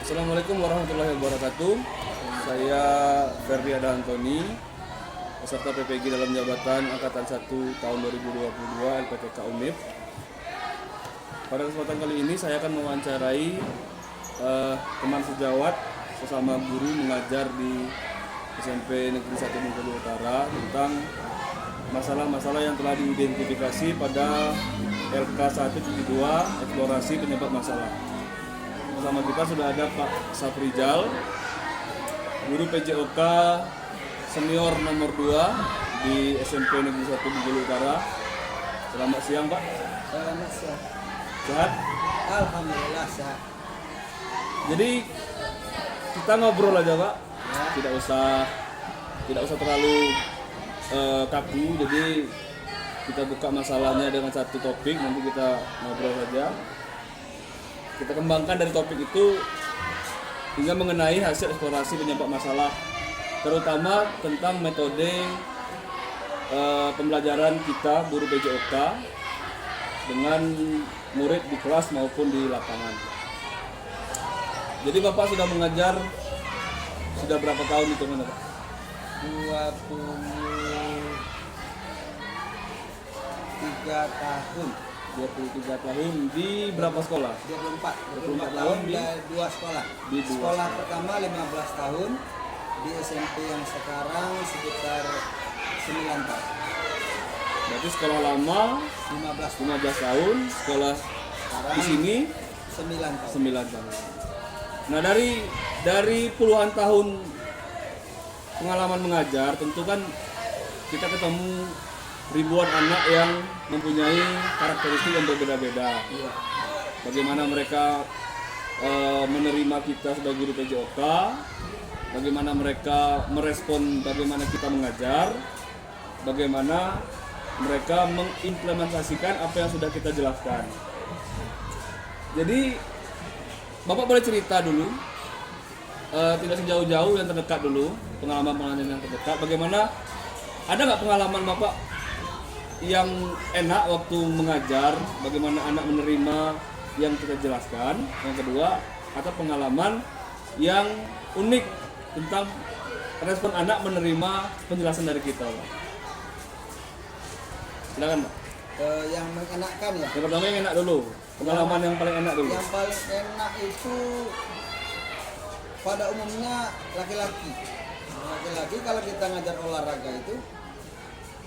Assalamualaikum warahmatullahi wabarakatuh. Saya Ferdi Ada Antoni, peserta PPG dalam jabatan Angkatan 1 tahun 2022 LPTK UNIF. Pada kesempatan kali ini saya akan mewawancarai teman sejawat sesama guru mengajar di SMP Negeri 1 Bengkulu Utara tentang masalah-masalah yang telah diidentifikasi pada LK 1.2 eksplorasi penyebab masalah. Bersama kita sudah ada Pak Safrijal, guru PJOK senior nomor 2 di SMP Negeri 1 Bengkulu Utara. Selamat siang, Pak. Selamat siang. Sehat? Alhamdulillah sehat. Jadi kita ngobrol aja, Pak. Ya. Tidak usah terlalu kaku. Jadi kita buka masalahnya dengan satu topik, nanti kita ngobrol saja. Kita kembangkan dari topik itu hingga mengenai hasil eksplorasi penyebab masalah, terutama tentang metode pembelajaran kita guru PJOK dengan murid di kelas maupun di lapangan. Jadi Bapak sudah mengajar sudah berapa tahun itu, Pak? 23 tahun. 23 tahun di berapa sekolah? 24 tahun tahun di di 2 sekolah. di dua Sekolah pertama 15 tahun, di SMP yang sekarang sekitar 9 tahun. Berarti sekolah lama 15 15 tahun, sekolah sekarang di sini 9 tahun. 9 tahun. Nah, dari puluhan tahun pengalaman mengajar, tentu kan kita ketemu ribuan anak yang mempunyai karakteristik yang berbeda-beda. Iya. Bagaimana mereka menerima kita sebagai guru PJOK, bagaimana mereka merespon bagaimana kita mengajar, bagaimana mereka mengimplementasikan apa yang sudah kita jelaskan. Jadi Bapak boleh cerita dulu, tidak sejauh-jauh, yang terdekat dulu, pengalaman yang terdekat. Bagaimana, ada nggak pengalaman Bapak yang enak waktu mengajar, bagaimana anak menerima yang kita jelaskan? Yang kedua, atau pengalaman yang unik tentang respon anak menerima penjelasan dari kita, Pak? Silakan, Pak. Yang mengenakan ya. Yang pertama yang enak dulu, pengalaman yang paling enak dulu. Yang paling enak itu pada umumnya laki-laki. Laki-laki kalau kita ngajar olahraga itu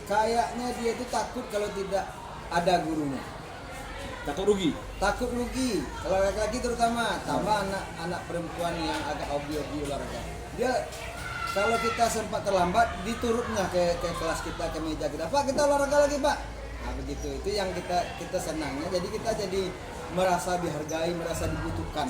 kayaknya dia itu takut kalau tidak ada gurunya. Takut rugi. Takut rugi. Kalau laki-laki terutama, tambah anak perempuan yang agak hobi-hobi olahraga. Dia kalau kita sempat terlambat, diturutnya ke kelas kita, ke meja kita. Pak, kita olahraga lagi, Pak. Nah, begitu. Itu yang kita senangnya. Jadi kita jadi merasa dihargai, merasa dibutuhkan.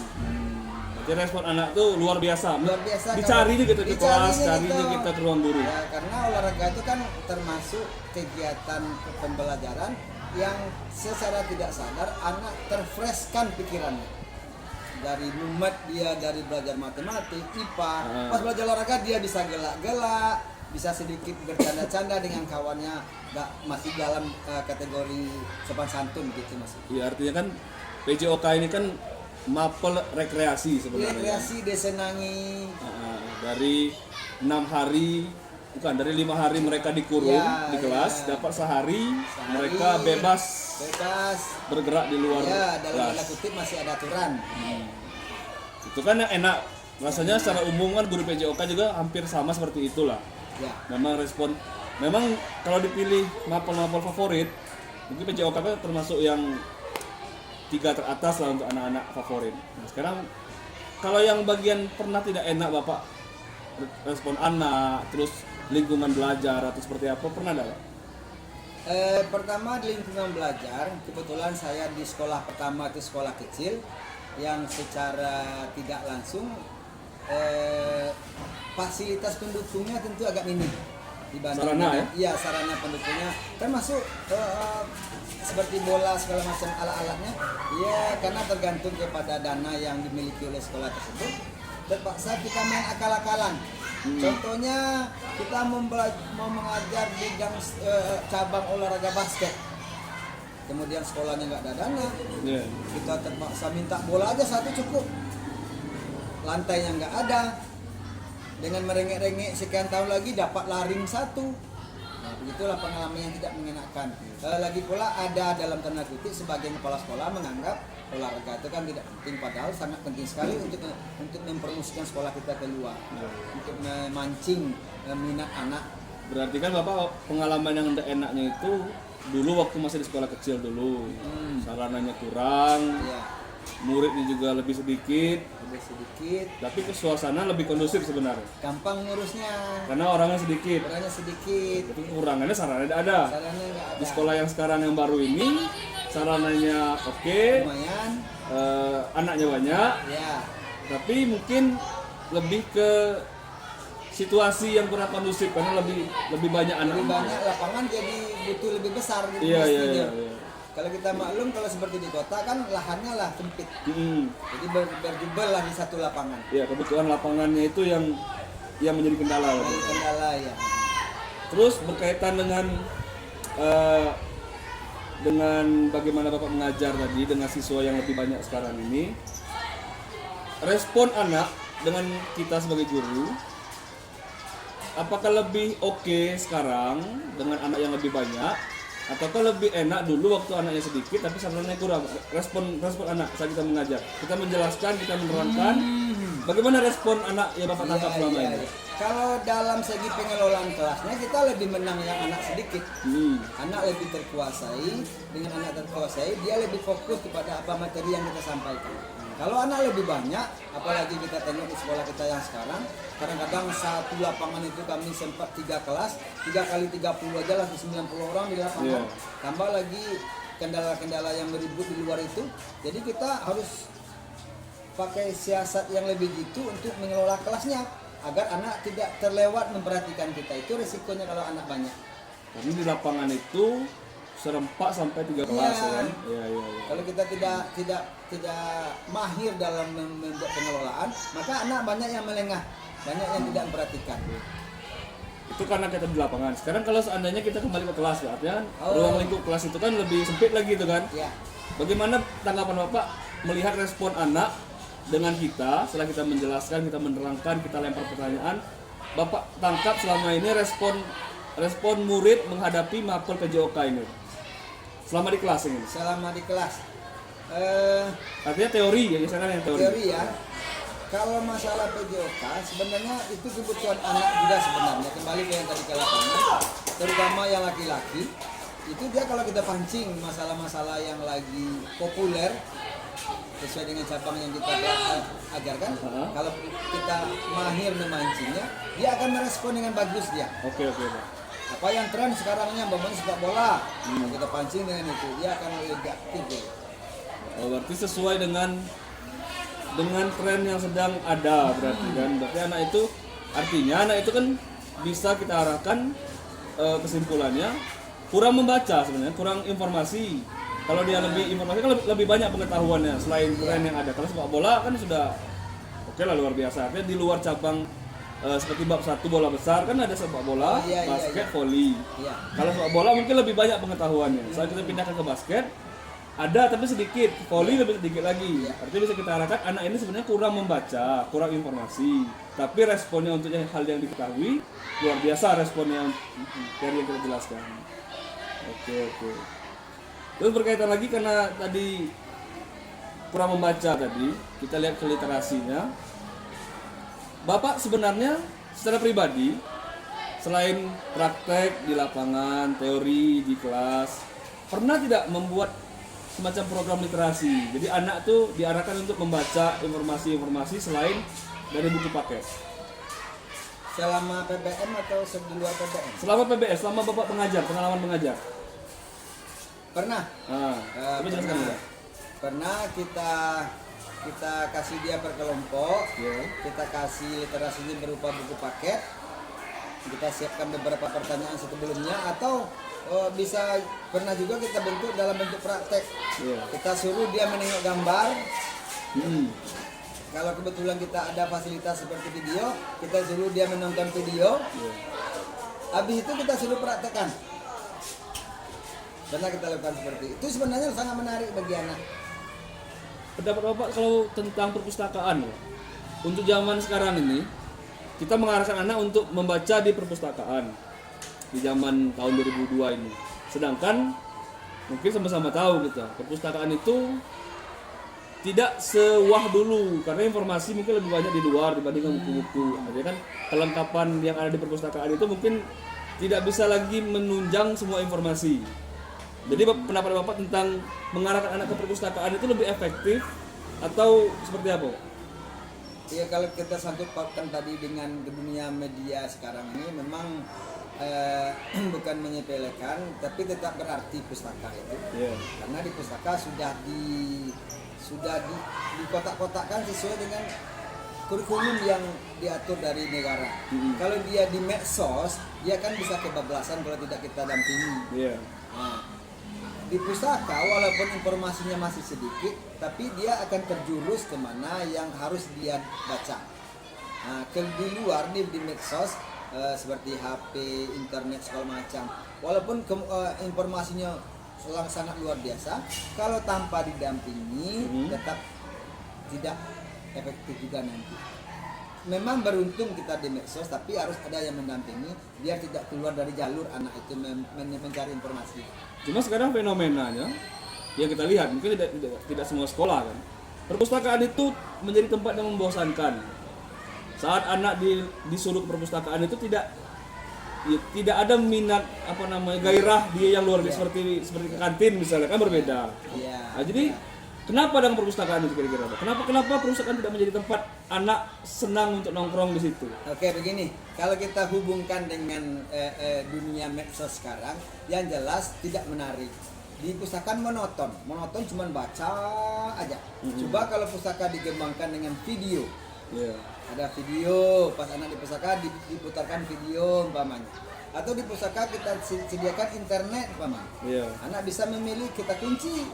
Jadi respon anak tuh luar biasa. Luar biasa. Dicari nih gitu di kelas, Dicarinya carinya kita ke ruang guru. Ya, karena olahraga itu kan termasuk kegiatan pembelajaran yang secara tidak sadar anak terfreshkan pikirannya. Dari mumet dia, dari belajar matematik, IPA, pas belajar olahraga dia bisa gelak-gelak, bisa sedikit bercanda-canda dengan kawannya, masih dalam kategori sopan santun gitu masih. Iya, artinya kan PJOK ini kan mapel rekreasi sebenarnya. Rekreasi disenangi. Dari 6 hari, bukan, dari 5 hari mereka dikurung Ya, di kelas, ya. dapat sehari Sehari, mereka bebas bergerak di luar Ya, dalam tanda kelas. kutip masih ada aturan. Itu kan yang enak. Rasanya secara umum kan guru PJOK juga hampir sama seperti itulah. Ya. Memang kalau dipilih mapel-mapel favorit, mungkin PJOK kan termasuk yang 3 teratas lah untuk anak-anak favorit. Nah, sekarang kalau yang bagian pernah tidak enak Bapak, respon anak, terus lingkungan belajar atau seperti apa, pernah ada, Pak? Pertama di lingkungan belajar, kebetulan saya di sekolah pertama itu sekolah kecil yang secara tidak langsung fasilitas pendukungnya tentu agak minim dibanding Sarana ya? Iya, sarana pendukungnya termasuk seperti bola segala macam alat-alatnya. Iya, karena tergantung kepada dana yang dimiliki oleh sekolah tersebut. Terpaksa kita main akal-akalan. Contohnya kita mau mengajar di cabang olahraga basket. kemudian sekolahnya nggak ada dana, kita terpaksa minta bola aja satu cukup, lantainya nggak ada. Dengan merengek-rengek sekian tahun lagi dapat laring satu. Nah, begitulah pengalaman yang tidak mengenakan. Lagi pula ada dalam tanda kutip sebagian kepala sekolah menganggap olahraga itu kan tidak penting, padahal sangat penting sekali untuk mempromosikan sekolah kita keluar, untuk memancing minat anak. Berarti kan Bapak pengalaman yang tidak enaknya itu dulu waktu masih di sekolah kecil dulu. Sarananya kurang. Ya, Muridnya juga lebih sedikit, tapi ke suasana lebih kondusif sebenarnya. gampang ngurusnya, Karena orangnya sedikit. Tapi Kekurangannya sarana tidak ada. sarannya nggak ada. Di sekolah yang sekarang yang baru ini sarananya oke, Lumayan, anaknya banyak, ya. tapi mungkin lebih ke situasi yang kurang kondusif karena lebih banyak anak. Lebih banyak lapangan jadi butuh lebih besar gitu Iya. mestinya. Kalau kita maklum kalau seperti di kota kan lahannya lah sempit. Jadi berjubel lah di satu lapangan. Ya, kebetulan lapangannya itu yang menjadi kendala. Jadi kendala ya. Terus berkaitan dengan bagaimana Bapak mengajar tadi dengan siswa yang lebih banyak sekarang ini, respon anak dengan kita sebagai guru, apakah lebih oke sekarang dengan anak yang lebih banyak, ataukah lebih enak dulu waktu anaknya sedikit tapi sasarannya kurang? Respon anak saat kita mengajar, kita menjelaskan, kita menerangkan, bagaimana respon anak yang Bapak tangkap selama ini? Kalau dalam segi pengelolaan kelasnya kita lebih menang yang anak sedikit. Anak lebih terkuasai, dengan anak terkuasai dia lebih fokus kepada apa materi yang kita sampaikan. Kalau anak lebih banyak, apalagi kita tengok di sekolah kita yang sekarang, kadang-kadang satu lapangan itu kami sempat 3 kelas, 3 kali 30 aja lah 90 orang di lapangan. Tambah lagi kendala-kendala yang beribut di luar itu. Jadi kita harus pakai siasat yang lebih gitu untuk mengelola kelasnya agar anak tidak terlewat memperhatikan kita. Itu resikonya kalau anak banyak. Jadi di lapangan itu serempak sampai 3 kelas kan? Iya. Kalau kita tidak mahir dalam membuat pengelolaan, maka anak banyak yang melengah, banyak yang tidak memperhatikan. Itu karena kita di lapangan. Sekarang kalau seandainya kita kembali ke kelas, artinya kan ruang lingkup kelas itu kan lebih sempit lagi itu kan? Ya. Bagaimana tanggapan Bapak melihat respon anak dengan kita setelah kita menjelaskan, kita menerangkan, kita lempar pertanyaan, Bapak tangkap selama ini respon murid menghadapi mapel PJOK ini selama di kelas ini? Selama di kelas, Artinya teori ya, misalkan yang teori ya. Kalau masalah PJOK sebenarnya itu kebutuhan anak juga sebenarnya. Kembali ke yang tadi ke lapangan, terutama yang laki-laki, itu dia kalau kita pancing masalah-masalah yang lagi populer sesuai dengan cabang yang kita ajarkan, kalau kita mahir memancingnya, dia akan merespon dengan bagus dia. Oke, Pak. Apa yang tren sekarangnya memang sepak bola, kita pancing dengan itu, dia akan lebih aktif. Oh, berarti sesuai dengan tren yang sedang ada berarti kan. Berarti anak itu kan bisa kita arahkan kesimpulannya kurang membaca sebenarnya, kurang informasi. Kalau dia lebih informasi kan lebih banyak pengetahuannya selain tren yang ada. Kalau sepak bola kan sudah oke lah, luar biasa. Artinya di luar cabang seperti bab 1 bola besar kan ada sepak bola, basket, voli. Kalau sepak bola mungkin lebih banyak pengetahuannya. Saat kita pindahkan ke basket ada tapi sedikit, voli lebih sedikit lagi. Artinya bisa kita arahkan anak ini sebenarnya kurang membaca, kurang informasi. Tapi responnya untuk hal yang diketahui luar biasa, responnya dari yang kita jelaskan. Oke. Terus berkaitan lagi karena tadi kurang membaca tadi, kita lihat ke literasinya. Bapak sebenarnya secara pribadi selain praktek di lapangan, teori di kelas, pernah tidak membuat semacam program literasi? Jadi anak tuh diarahkan untuk membaca informasi-informasi selain dari buku paket. Selama PBM atau di luar PBM? Selama PBS, selama Bapak pengajar, pengalaman mengajar. Pernah. Pernah kita kasih dia per kelompok, kita kasih literasinya berupa buku paket, kita siapkan beberapa pertanyaan sebelumnya, atau bisa pernah juga kita bentuk dalam bentuk praktek. Kita suruh dia menengok gambar. Kalau kebetulan kita ada fasilitas seperti video, kita suruh dia menonton video. Habis itu kita suruh praktekkan. Pernah kita lakukan seperti itu. Itu sebenarnya sangat menarik bagi anak. Pendapat Bapak kalau tentang perpustakaan, untuk zaman sekarang ini kita mengarahkan anak untuk membaca di perpustakaan di zaman tahun 2002 ini. Sedangkan mungkin sama-sama tahu kita, perpustakaan itu tidak sewah dulu karena informasi mungkin lebih banyak di luar dibandingkan buku-buku. Jadi kan kelengkapan yang ada di perpustakaan itu mungkin tidak bisa lagi menunjang semua informasi. Jadi pendapat Bapak tentang mengarahkan anak ke perpustakaan itu lebih efektif atau seperti apa? Ya kalau kita sangkut pautkan tadi dengan dunia media sekarang ini memang bukan menyepelekan tapi tetap berarti pustaka itu. Yeah. Karena di pustaka sudah dikotak-kotakkan sesuai dengan kurikulum yang diatur dari negara. Kalau dia di medsos, dia kan bisa kebablasan kalau tidak kita dampingi. Yeah. Nah, di pustaka walaupun informasinya masih sedikit, tapi dia akan terjurus kemana yang harus dia baca. Nah, di luar di medsos seperti HP, internet segala macam. Walaupun informasinya sangat luar biasa, kalau tanpa didampingi tetap tidak efektif juga nanti. Memang beruntung kita di medsos, tapi harus ada yang mendampingi biar tidak keluar dari jalur anak itu mencari informasi. Cuma sekarang fenomenanya yang kita lihat mungkin tidak semua sekolah kan. Perpustakaan itu menjadi tempat yang membosankan. Saat anak disuruh ke perpustakaan itu tidak ada minat gairah dia yang luar biasa seperti ke kantin misalnya kan berbeda. Nah, jadi kenapa dengan perpustakaan itu kira-kira? Kenapa perpustakaan tidak menjadi tempat anak senang untuk nongkrong di situ? Oke, begini, kalau kita hubungkan dengan dunia medsos sekarang, yang jelas tidak menarik. Di pustakaan monoton cuma baca aja. Coba kalau pustaka digembangkan dengan video, ada video pas anak di pustaka diputarkan video umpamanya. Atau di pustaka kita sediakan internet umpamanya. Anak bisa memilih, kita kunci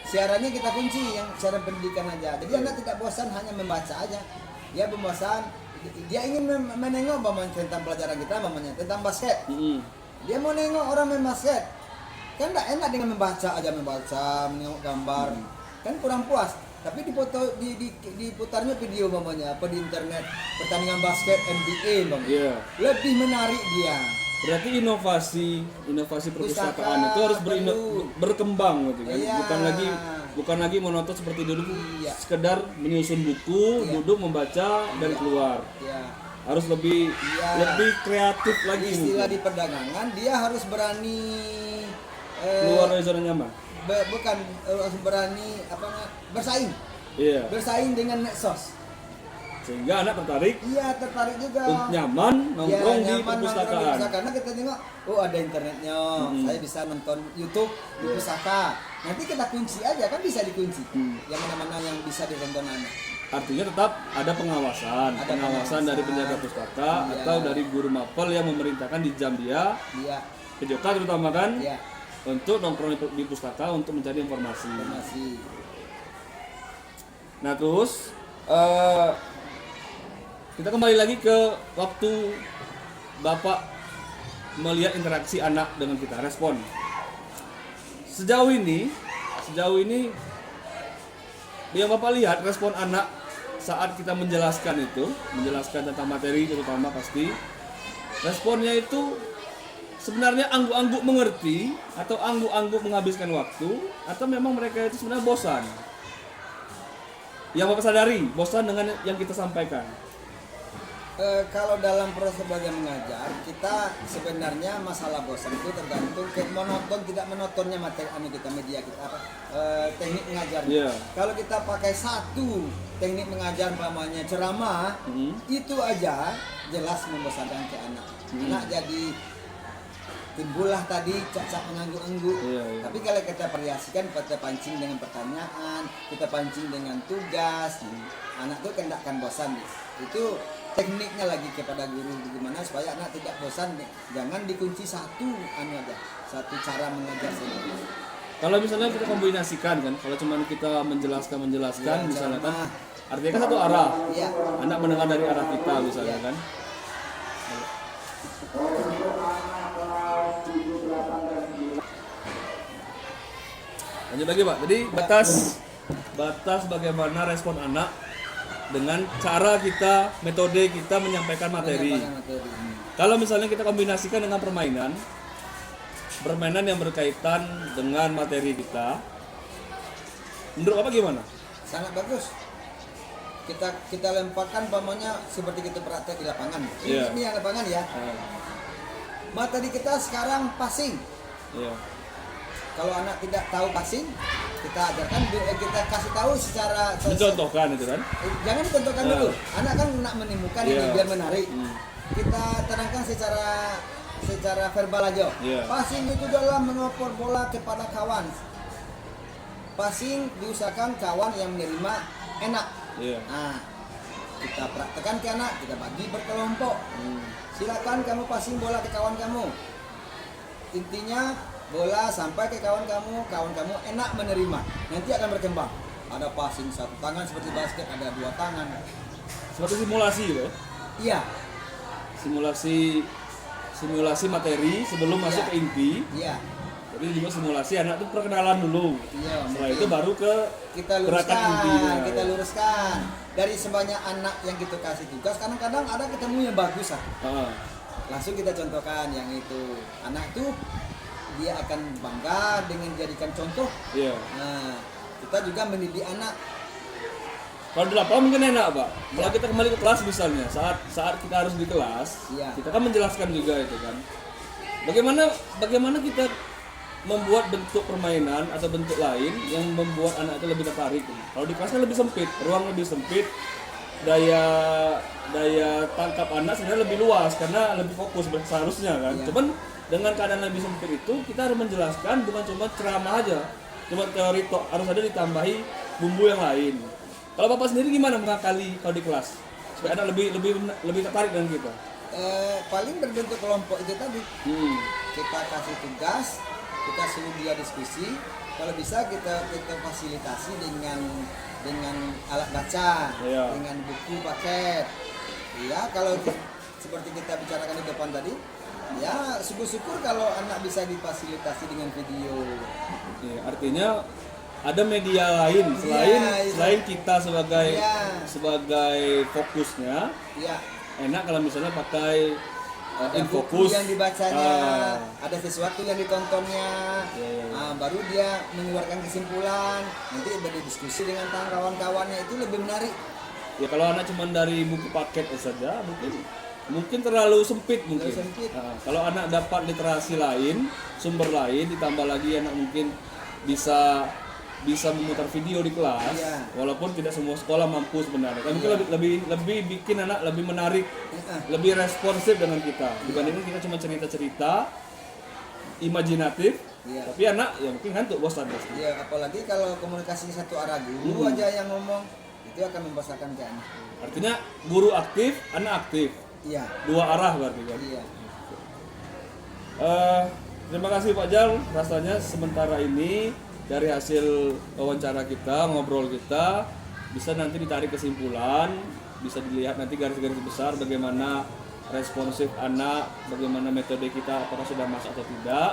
siarannya kita kunci yang siaran pendidikan aja. Jadi anak tidak bosan hanya membaca aja. Dia bosan, dia ingin menengok tentang pelajaran kita, tentang basket. Dia mau nengok orang main basket. Kan tidak enak dengan membaca, menengok gambar. Kan kurang puas. Tapi diputarnya video di internet pertandingan basket NBA lebih menarik dia. Berarti inovasi perpustakaan itu harus berkembang gitu kan. Bukan lagi monoton seperti dulu sekedar menyusun buku, duduk membaca dan keluar. Harus lebih kreatif lagi. Istilah di perdagangan dia harus berani keluar dari zona nyaman. Harus berani bersaing. Bersaing dengan medsos. Sehingga anak tertarik. Tertarik juga. Nyaman nongkrong di perpustakaan. Karena kita tengok, ada internetnya, saya bisa nonton YouTube di pustaka. Nanti kita kunci aja, kan bisa dikunci. Yang mana-mana yang bisa ditonton anak. Artinya tetap ada pengawasan dari penjaga pustaka atau dari guru mapel yang memerintahkan di jam dia. PJK terutama kan. Untuk nongkrong di pustaka untuk mencari informasi. Nah terus kita kembali lagi ke waktu Bapak melihat interaksi anak dengan kita, respon. Sejauh ini yang Bapak lihat respon anak saat kita menjelaskan tentang materi terutama pasti responnya itu sebenarnya angguk-angguk mengerti atau angguk-angguk menghabiskan waktu atau memang mereka itu sebenarnya bosan. Yang Bapak sadari bosan dengan yang kita sampaikan. Kalau dalam proses belajar mengajar, kita sebenarnya masalah bosan itu tergantung monoton tidak monotonnya materi media kita teknik mengajarnya. Kalau kita pakai satu teknik mengajar umpamanya ceramah, itu aja jelas membosankan ke anak. Anak jadi timbullah tadi cacat mengangguk-angguk. Tapi kalau kita variasikan, kita pancing dengan pertanyaan, kita pancing dengan tugas, anak tuh tidak akan bosan. Itu tekniknya lagi kepada guru bagaimana supaya anak tidak bosan. Jangan dikunci satu satu cara mengajar saja. Kalau misalnya kita kombinasikan kan, kalau cuma kita menjelaskan misalnya kan, artinya kan satu arah. Anak mendengar dari arah kita misalnya kan. Lanjut lagi Pak, jadi batas batas bagaimana respon anak dengan cara kita, metode kita menyampaikan materi. Kalau misalnya kita kombinasikan dengan permainan yang berkaitan dengan materi kita, menurut apa gimana? Sangat bagus. Kita lemparkan pamannya seperti kita praktek di lapangan. Iya. Ini yang lapangan ya. Materi kita sekarang passing. Iya. Kalau anak tidak tahu passing, kita ajarkan, kita kasih tahu secara Mencontohkan itu kan? Jangan dicontohkan dulu. Anak kan nak menemukan ini Iya. biar menarik. Kita terangkan secara verbal aja. Iya. Passing itu adalah mengoper bola kepada kawan. Passing diusahakan kawan yang menerima enak. Iya. Nah, kita praktekkan ke anak, kita bagi berkelompok. Silakan kamu passing bola ke kawan kamu. Intinya bola sampai ke kawan kamu enak menerima. Nanti akan berkembang. Ada passing satu tangan seperti basket, ada dua tangan. Seperti simulasi gitu ya? Iya, Simulasi materi sebelum masuk Iya. ke inti. iya, Jadi juga simulasi anak tuh perkenalan dulu. iya. Setelah mungkin itu baru ke kita gerakan intinya. luruskan, kita luruskan. Dari sebanyak anak yang kita kasih tugas, kadang-kadang ada ketemu yang bagus ah. Heeh. Langsung kita contohkan yang itu. Anak itu dia akan bangga dengan dijadikan contoh. Iya. Nah, kita juga mendidik anak. Kalau di lapangan mungkin enak, Pak. Kalau kita kembali ke kelas misalnya, saat kita harus di kelas, Iya. kita kan menjelaskan juga itu kan. Bagaimana kita membuat bentuk permainan atau bentuk lain yang membuat anak itu lebih tertarik. Kalau di kelas kan lebih sempit, ruang lebih sempit, daya tangkap anak sebenarnya lebih luas karena lebih fokus seharusnya kan. Iya. Cuman dengan keadaan lebih sempit itu kita harus menjelaskan bukan cuma ceramah aja, cuma teori tok, harus ada ditambahi bumbu yang lain. Kalau Bapak sendiri gimana mengakali kalau di kelas supaya anak lebih tertarik dengan kita? Paling berbentuk kelompok itu tadi. Hmm. Kita kasih tugas, kita suruh dia diskusi. Kalau bisa kita fasilitasi dengan alat baca, Iya. dengan buku paket. Ya, kalau seperti kita bicarakan di depan tadi, ya syukur-syukur kalau anak bisa difasilitasi dengan video. Ya, artinya ada media lain selain kita sebagai Iya. sebagai fokusnya. Ya, Enak kalau misalnya pakai ada infokus buku yang dibacanya, Ah, ada sesuatu yang ditontonnya. Iya. Baru dia mengeluarkan kesimpulan. Nanti berdiskusi dengan kawan-kawannya, itu lebih menarik. ya kalau anak cuma dari buku paket saja mungkin terlalu sempit mungkin. Terlalu sempit. Kalau anak dapat literasi lain, sumber lain, ditambah lagi anak mungkin bisa memutar video di kelas, Iya. walaupun tidak semua sekolah mampu sebenarnya. Tapi Iya. mungkin lebih bikin anak lebih menarik, lebih responsif dengan kita. Dibandingkan kita cuma cerita-cerita imajinatif, Iya. tapi anak ya mungkin ngantuk bosan pasti. Ya, apalagi kalau komunikasi satu arah, guru aja yang ngomong, itu akan membosankan ke anak. Artinya guru aktif, anak aktif, Iya, dua arah berarti kan. iya. Terima kasih Pak Jal, rasanya sementara ini dari hasil wawancara kita, ngobrol kita, bisa nanti ditarik kesimpulan, bisa dilihat nanti garis-garis besar bagaimana responsif anak, bagaimana metode kita, apakah sudah masuk atau tidak.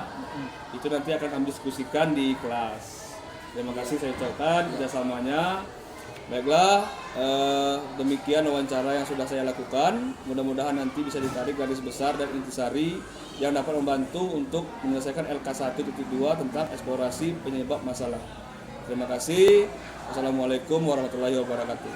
Itu nanti akan kami diskusikan di kelas. Terima kasih saya ucapkan kerjasamanya. Baiklah, demikian wawancara yang sudah saya lakukan. Mudah-mudahan nanti bisa ditarik garis besar dan intisari yang dapat membantu untuk menyelesaikan LK1.2 tentang eksplorasi penyebab masalah. Terima kasih. Wassalamualaikum warahmatullahi wabarakatuh.